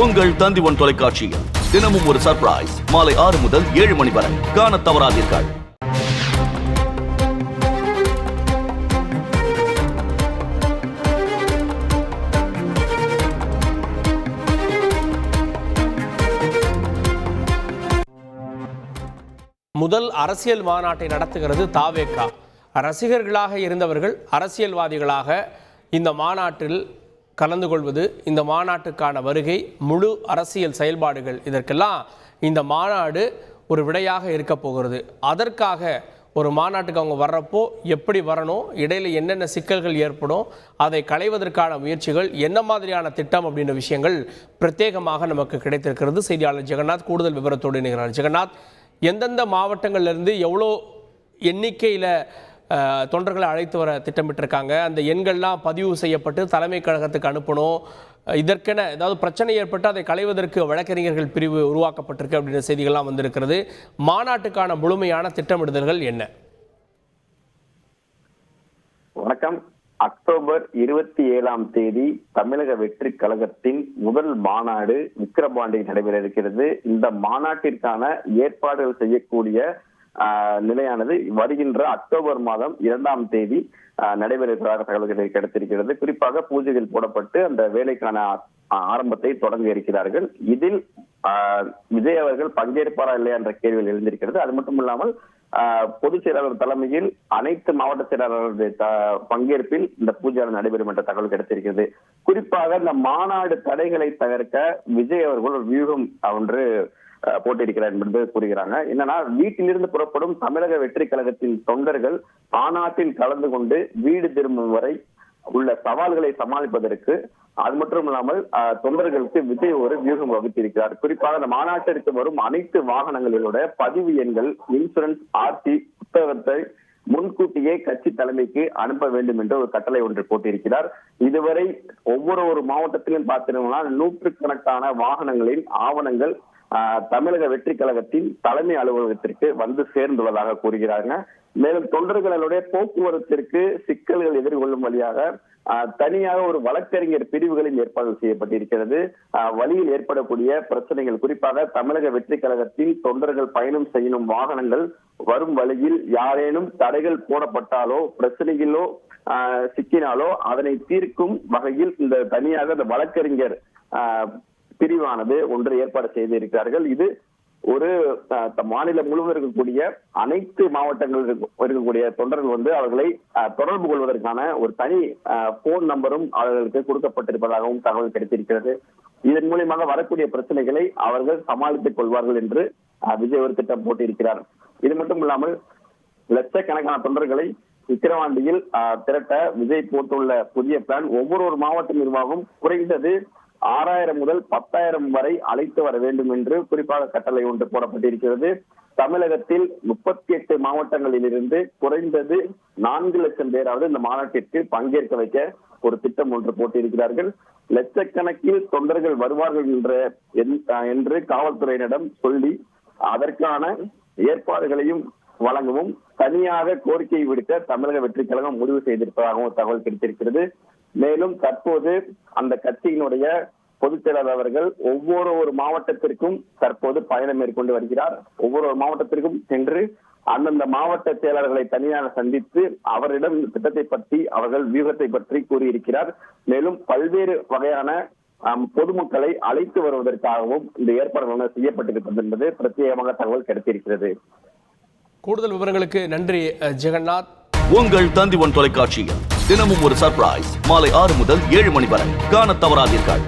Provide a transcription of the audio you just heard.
உங்கள் தந்திவன் தொலைக்காட்சியில் தினமும் ஒரு சர்ப்ரைஸ் மாலை 6 முதல் 7 மணி வரை காண தவறாதீர்கள். முதல் அரசியல் மாநாட்டை நடத்துகிறது தாவேகா. ரசிகர்களாக இருந்தவர்கள் அரசியல்வாதிகளாக இந்த மாநாட்டில் கலந்து கொள்வது, இந்த மாநாட்டுக்கான வருகை, முழு அரசியல் செயல்பாடுகள், இதற்கெல்லாம் இந்த மாநாடு ஒரு விடையாக இருக்க போகிறது. அதற்காக ஒரு மாநாட்டுக்கு அவங்க வர்றப்போ எப்படி வரணும், இடையில என்னென்ன சிக்கல்கள் ஏற்படும், அதை களைவதற்கான முயற்சிகள், என்ன மாதிரியான திட்டம் அப்படின்ற விஷயங்கள் பிரத்யேகமாக நமக்கு கிடைத்திருக்கிறது. செய்தியாளர் ஜெகநாத் கூடுதல் விவரத்தோடு இணைகிறார். ஜெகநாத், எந்தெந்த மாவட்டங்கள்லேருந்து எவ்வளோ எண்ணிக்கையில் தொண்டர்களை அழைத்து வர திட்டமிட்டிருக்காங்க, அந்த எண்கள்லாம் பதிவு செய்யப்பட்டு தலைமை கழகத்துக்கு அனுப்பணும், இதற்கென ஏதாவது பிரச்சனை ஏற்பட்டு அதை களைவதற்கு வழக்கறிஞர்கள் பிரிவு உருவாக்கப்பட்டிருக்கு அப்படின்ற செய்திகள்லாம் வந்திருக்கிறது. மாநாட்டுக்கான முழுமையான திட்டமிடுதல்கள் என்ன? வணக்கம். அக்டோபர் 27ஆம் தேதி தமிழக வெற்றி கழகத்தின் முதல் மாநாடு விக்கிரவாண்டியில் நடைபெற இருக்கிறது. இந்த மாநாட்டிற்கான ஏற்பாடுகள் செய்யக்கூடிய நிலையானது வருகின்ற அக்டோபர் மாதம் 2ஆம் தேதி நடைபெறுவதாக தகவல்கள் கிடைத்திருக்கிறது. குறிப்பாக பூஜைகள் போடப்பட்டு அந்த வேலைக்கான ஆரம்பத்தை தொடங்க இருக்கிறார்கள். இதில் விஜய் அவர்கள் பங்கேற்பாரா இல்லையா என்ற கேள்விகள் எழுந்திருக்கிறது. அது மட்டும் இல்லாமல் பொதுச் செயலாளர் தலைமையில் அனைத்து மாவட்ட செயலாளர்களுடைய பங்கேற்பில் இந்த பூஜை நடைபெறும் என்ற தகவல் கிடைத்திருக்கிறது. குறிப்பாக இந்த மாநாடு தடைகளை தவிர்க்க விஜய் அவர்கள் ஒரு வியூகம் ஒன்று போட்டிருக்கிறார் என்பது கூறுகிறாங்க. என்னன்னா, வீட்டிலிருந்து புறப்படும் தமிழக வெற்றி கழகத்தின் தொண்டர்கள் மாநாட்டில் கலந்து கொண்டு வீடு திரும்பும் வரை உள்ள சவால்களை சமாளிப்பதற்கு, அது மட்டும் இல்லாமல் தொண்டர்களுக்கு விஜய் ஒரு வியூகம் வகுத்திருக்கிறார். குறிப்பாக அந்த மாநாட்டிற்கு வரும் அனைத்து வாகனங்களோட பதிவு எண்கள், இன்சூரன்ஸ், ஆர்டி புத்தகத்தை முன்கூட்டியே கட்சி தலைமைக்கு அனுப்ப வேண்டும் என்று ஒரு கட்டளை ஒன்று போட்டிருக்கிறார். இதுவரை ஒவ்வொரு மாவட்டத்திலும் பார்த்தீங்கன்னா நூற்றுக்கணக்கான வாகனங்களின் ஆவணங்கள் தமிழக வெற்றி கழகத்தின் தலைமை அலுவலகத்திற்கு வந்து சேர்ந்துள்ளதாக கூறுகிறாங்க. மேலும் தொண்டர்களுடைய போக்குவரத்திற்கு சிக்கல்கள் எதிர்கொள்ளும் வழியாக தனியாக ஒரு வழக்கறிஞர் பிரிவுகளில் ஏற்பாடு செய்யப்பட்டிருக்கிறது. வழியில் ஏற்படக்கூடிய பிரச்சனைகள், குறிப்பாக தமிழக வெற்றி கழகத்தில் தொண்டர்கள் பயணம் செய்யும் வாகனங்கள் வரும் வழியில் யாரேனும் தடைகள் போடப்பட்டாலோ பிரச்சனைகளோ சிக்கினாலோ அதனை தீர்க்கும் வகையில் இந்த தனியாக இந்த வழக்கறிஞர் பிரிவானது ஒன்று ஏற்பாடு செய்திருக்கிறார்கள். இது ஒரு மாநிலம் முழுவதும் இருக்கக்கூடிய அனைத்து மாவட்டங்களில் இருக்கக்கூடிய தொண்டர்கள் அவர்களை தொடர்பு கொள்வதற்கான ஒரு தனி போன் நம்பரும் அவர்களுக்கு கொடுக்கப்பட்டிருப்பதாகவும் தகவல் கிடைத்திருக்கிறது. இதன் மூலியமாக வரக்கூடிய பிரச்சனைகளை அவர்கள் சமாளித்துக் கொள்வார்கள் என்று விஜய் ஒரு திட்டம் போட்டிருக்கிறார். இது மட்டும் இல்லாமல் லட்சக்கணக்கான தொண்டர்களை விக்கிரவாண்டியில் திரட்ட விஜய் போட்டுள்ள புதிய பிளான், ஒவ்வொரு மாவட்ட நிர்வாகம் குறைந்தது 6000 முதல் 10,000 வரை அழைத்து வர வேண்டும் என்று குறிப்பாக கட்டளை ஒன்று போடப்பட்டிருக்கிறது. தமிழகத்தில் 38 மாவட்டங்களில் இருந்து குறைந்தது 4 லட்சம் பேராவது இந்த மாநாட்டிற்கு பங்கேற்க வைக்க ஒரு திட்டம் ஒன்று போட்டிருக்கிறார்கள். லட்சக்கணக்கில் தொண்டர்கள் வருவார்கள் என்று காவல்துறையினரிடம் சொல்லி அதற்கான ஏற்பாடுகளையும் வழங்கவும் தனியாக கோரிக்கை விடுக்க தமிழக வெற்றி கழகம் முடிவு செய்திருப்பதாகவும் தகவல் கிடைத்திருக்கிறது. மேலும் தற்போது அந்த கட்சியினுடைய பொதுச் செயலாளர் அவர்கள் ஒவ்வொரு மாவட்டத்திற்கும் தற்போது பயணம் மேற்கொண்டு வருகிறார். ஒவ்வொரு மாவட்டத்திற்கும் சென்று அந்தந்த மாவட்ட செயலாளர்களை தனியாக சந்தித்து அவரிடம் திட்டத்தை பற்றி, அவர்கள் வியூகத்தை பற்றி கூறியிருக்கிறார். மேலும் பல்வேறு வகையான பொதுமக்களை அழைத்து வருவதற்காகவும் இந்த ஏற்பாடுகள் செய்யப்பட்டிருக்கிறது என்பது பிரத்யேகமாக தகவல் கிடைத்திருக்கிறது. கூடுதல் விவரங்களுக்கு நன்றி ஜெகநாத். உங்கள் தந்திவன் தொலைக்காட்சியில் தினமும் ஒரு சர்ப்ரைஸ் மாலை 6 முதல் 7 மணி வரை காண தவறாதீர்கள்.